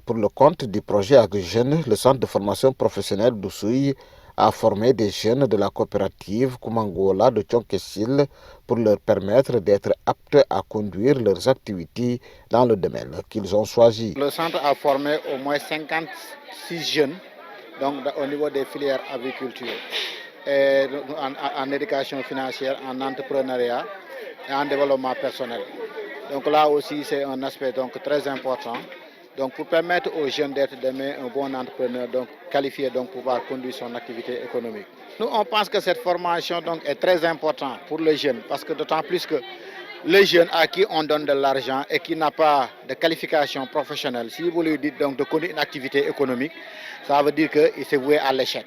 Pour le compte du projet AgriJeunes, le centre de formation professionnelle d'Oussouye a formé des jeunes de la coopérative Kumangola de Tchonkessil pour leur permettre d'être aptes à conduire leurs activités dans le domaine qu'ils ont choisi. Le centre a formé au moins 56 jeunes donc, au niveau des filières agriculture, et en éducation financière, en entrepreneuriat et en développement personnel. Donc là aussi, c'est un aspect donc, très important. Donc pour permettre aux jeunes d'être demain un bon entrepreneur, donc qualifié, donc pouvoir conduire son activité économique. Nous, on pense que cette formation donc, est très importante pour les jeunes, parce que d'autant plus que les jeunes à qui on donne de l'argent et qui n'a pas de qualification professionnelle, si vous lui dites donc de conduire une activité économique, ça veut dire qu'il s'est voué à l'échec.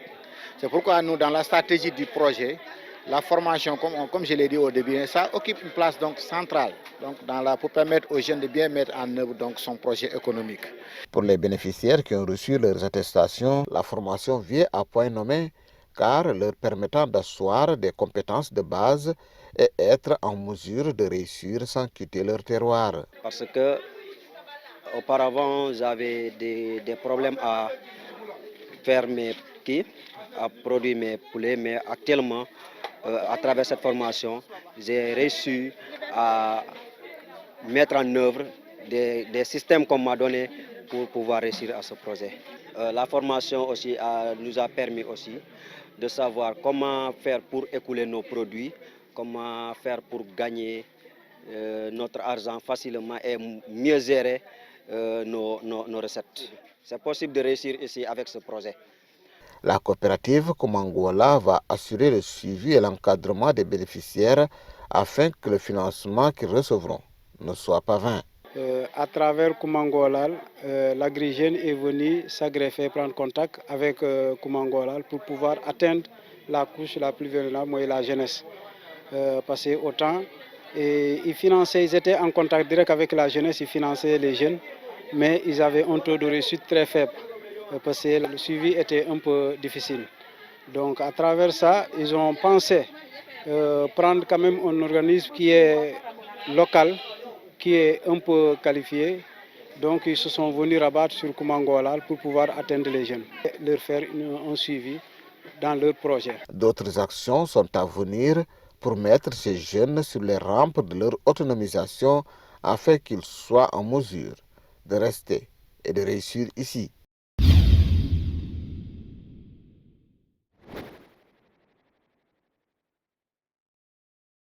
C'est pourquoi nous, dans la stratégie du projet, la formation, comme je l'ai dit au début, ça occupe une place donc centrale donc pour permettre aux jeunes de bien mettre en œuvre donc, son projet économique. Pour les bénéficiaires qui ont reçu leurs attestations, la formation vient à point nommé car leur permettant d'asseoir des compétences de base et être en mesure de réussir sans quitter leur terroir. Parce que auparavant, j'avais des problèmes à faire mes petits, à produire mes poulets, mais actuellement, à travers cette formation, j'ai réussi à mettre en œuvre des systèmes qu'on m'a donnés pour pouvoir réussir à ce projet. La formation aussi nous a permis aussi de savoir comment faire pour écouler nos produits, comment faire pour gagner notre argent facilement et mieux gérer nos recettes. C'est possible de réussir ici avec ce projet. La coopérative Kumangola va assurer le suivi et l'encadrement des bénéficiaires afin que le financement qu'ils recevront ne soit pas vain. À travers Kumangola, l'AgriJeunes est venu s'agreffer, prendre contact avec Kumangola pour pouvoir atteindre la couche la plus vulnérable, la jeunesse. Parce qu'autant, ils étaient en contact direct avec la jeunesse, ils finançaient les jeunes, mais ils avaient un taux de réussite très faible, parce que le suivi était un peu difficile. Donc à travers ça, ils ont pensé prendre quand même un organisme qui est local, qui est un peu qualifié. Donc ils se sont venus rabattre sur Kumangola pour pouvoir atteindre les jeunes, et leur faire un suivi dans leur projet. D'autres actions sont à venir pour mettre ces jeunes sur les rampes de leur autonomisation afin qu'ils soient en mesure de rester et de réussir ici.